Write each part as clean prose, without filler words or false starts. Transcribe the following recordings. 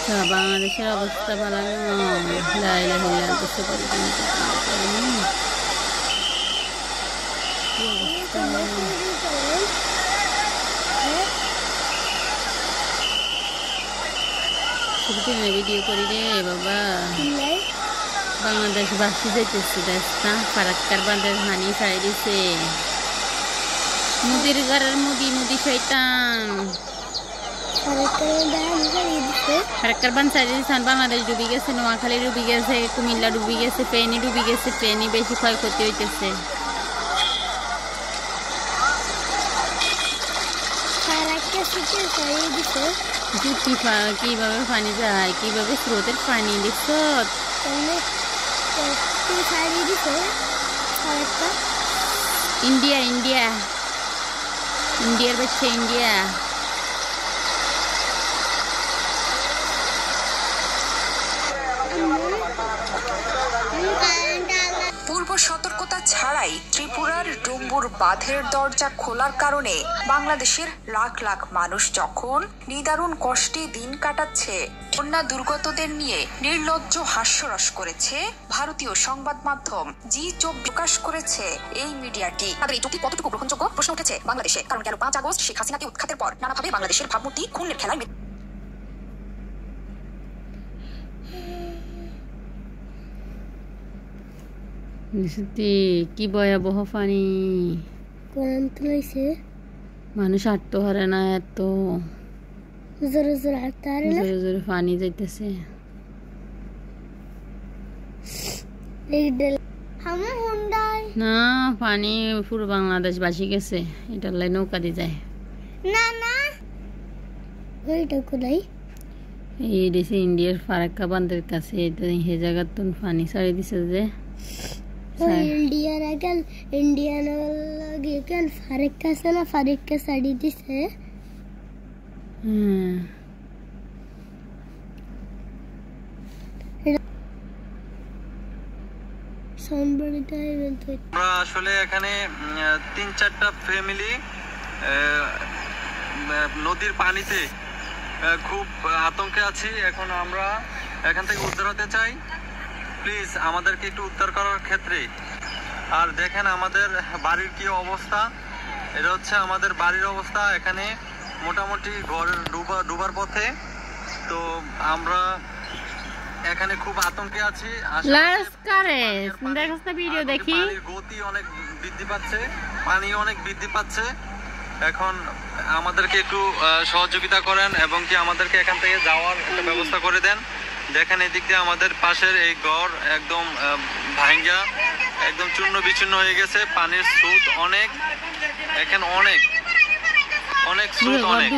বাংলাদেশের অবস্থা ভালো ভিডিও করি রে বাবা। বাংলাদেশ বাসি যাইতেছে দেশ না ফারাক্কার বাঁধের হানি ছাড়ি দিছে মুদির ঘরের মুদি শয়তান ফারাক্কার বাঁধ ছাড়ি দিছে। বাংলাদেশ ডুবি গেছে, নোয়াখালী ডুবি গেছে, কুমিল্লা ডুবি গেছে, ফেনী ডুবি গেছে। ফেনী বেশি ক্ষয়ক্ষতি হইতেছে। কিভাবে পানি যায়, কিভাবে স্রোতের পানি দিচ্ছ ইন্ডিয়ার বাচ্চা ইন্ডিয়া। পূর্ব সতর্কতা ছাড়াই ত্রিপুরার ডুম্বুর বাঁধের দরজা খোলার কারণে বাংলাদেশের লাখ লাখ মানুষ যখন নিদারুণ কষ্টে দিন কাটাচ্ছে, বন্যা দুর্গতদের নিয়ে নির্লজ্জ হাস্যরস করেছে ভারতীয় সংবাদ মাধ্যম জি24 প্রকাশ করেছে এই মিডিয়াটি। তাদের এই যুক্তি কতটুকু গ্রহণযোগ্য প্রশ্ন উঠেছে বাংলাদেশে। কারণ গেল 5 আগস্ট শেখ হাসিনাকে উৎখাতের পর নানাভাবে বাংলাদেশের ভাবমূর্তি খুনের খেলায় কি ভয়াবহ পানি, মানুষ হাঁটতে পারে না, এত জোরে জোরে পানি যাইতেছে। না পানি পুরো বাংলাদেশ বাসি গেছে, এটার লাই নৌকা দিয়ে যায় এই দেশে ইন্ডিয়ার ফারাক্কা বাঁধের কাছে। হে জায়গার তো পানি ছাড়ি দিছে যে ফারাক্কা ছাড়ি দিছে। আমরা আসলে এখানে 3-4টা ফ্যামিলি নদীর পানিতে খুব আতঙ্কে আছি। এখন আমরা এখান থেকে উদ্ধার হতে চাই, প্লিজ আমাদেরকে একটু উদ্ধার করার ক্ষেত্রে। আর দেখেন আমাদের বাড়ির কি অবস্থা, এটা হচ্ছে আমাদের বাড়ির অবস্থা। এখানে মোটামুটি ঘর ডুবার পথে। তো আমরা এখানে খুব আতঙ্কে আছি। গতি অনেক বৃদ্ধি পাচ্ছে, পানি অনেক বৃদ্ধি পাচ্ছে। এখন আমাদেরকে একটু সহযোগিতা করেন এবং কি আমাদেরকে এখান থেকে যাওয়ার একটা ব্যবস্থা করে দেন। দেখেন এদিক দিয়ে আমাদের পাশের এই ঘর একদম ভাঙ্গা, একদম চূর্ণ বিচূর্ণ হয়ে গেছে। পানির স্রোত অনেক, এখানে অনেক স্রোত অনেক।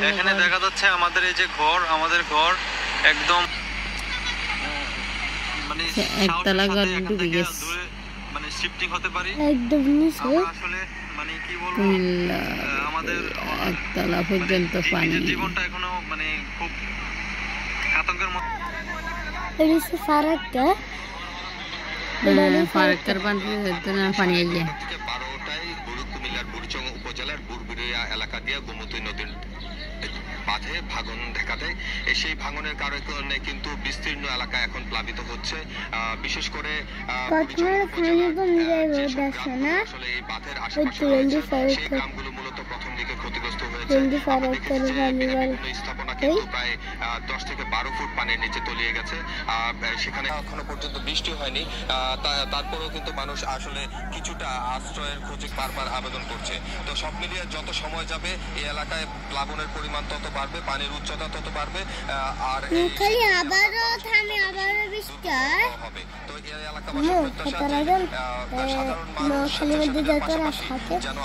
এখানে দেখা যাচ্ছে আমাদের এই যে ঘর, আমাদের ঘর একদম মানে মানে শিফটিং হতে পারি একদম আসলে মানে কি বলবো, আমাদের একতলা পর্যন্ত পানি। জীবনটা এখনো মানে খুব আতঙ্কের মধ্যে। ফারাক্কার পানি আইলে 12টায় কুমিল্লার বুড়িচং উপজেলার বুরবুরিয়া এলাকা দিয়ে গোমতী নদীর বাঁধে ভাঙন দেখা দেয়। সেই ভাঙনের কারণে কিন্তু বিস্তীর্ণ এলাকা এখন প্লাবিত হচ্ছে। বিশেষ করে আসলে এই বাঁধের আশেপাশে সেই গ্রামগুলো মূলত প্রথম দিকে ক্ষতিগ্রস্ত হয়েছে। স্থাপনা কিন্তু প্রায় 10 থেকে 12 ফুট পানির নিচে তলিয়ে গেছে। সেখানে এখনো পর্যন্ত বৃষ্টি হয়নি, তারপরেও কিন্তু মানুষ আসলে কিছুটা আশ্রয়ের খোঁজে বারবার আবেদন করছে। তো সব মিলিয়ে যত সময় যাবে এই এলাকায় প্লাবনের পরিমাণ তত বাড়বে, পানির উচ্চতা তত বাড়বে। আর হবে তো এই এলাকাবাসীর প্রত্যাশা সাধারণ মানুষ যেন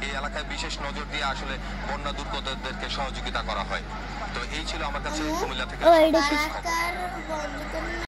এই এলাকায় বিশেষ নজর দিয়ে আসলে বন্যা দুর্গতদেরকে সহযোগিতা করা হয়। তো এই ছিল আমার কাছে কুমিল্লা থেকে।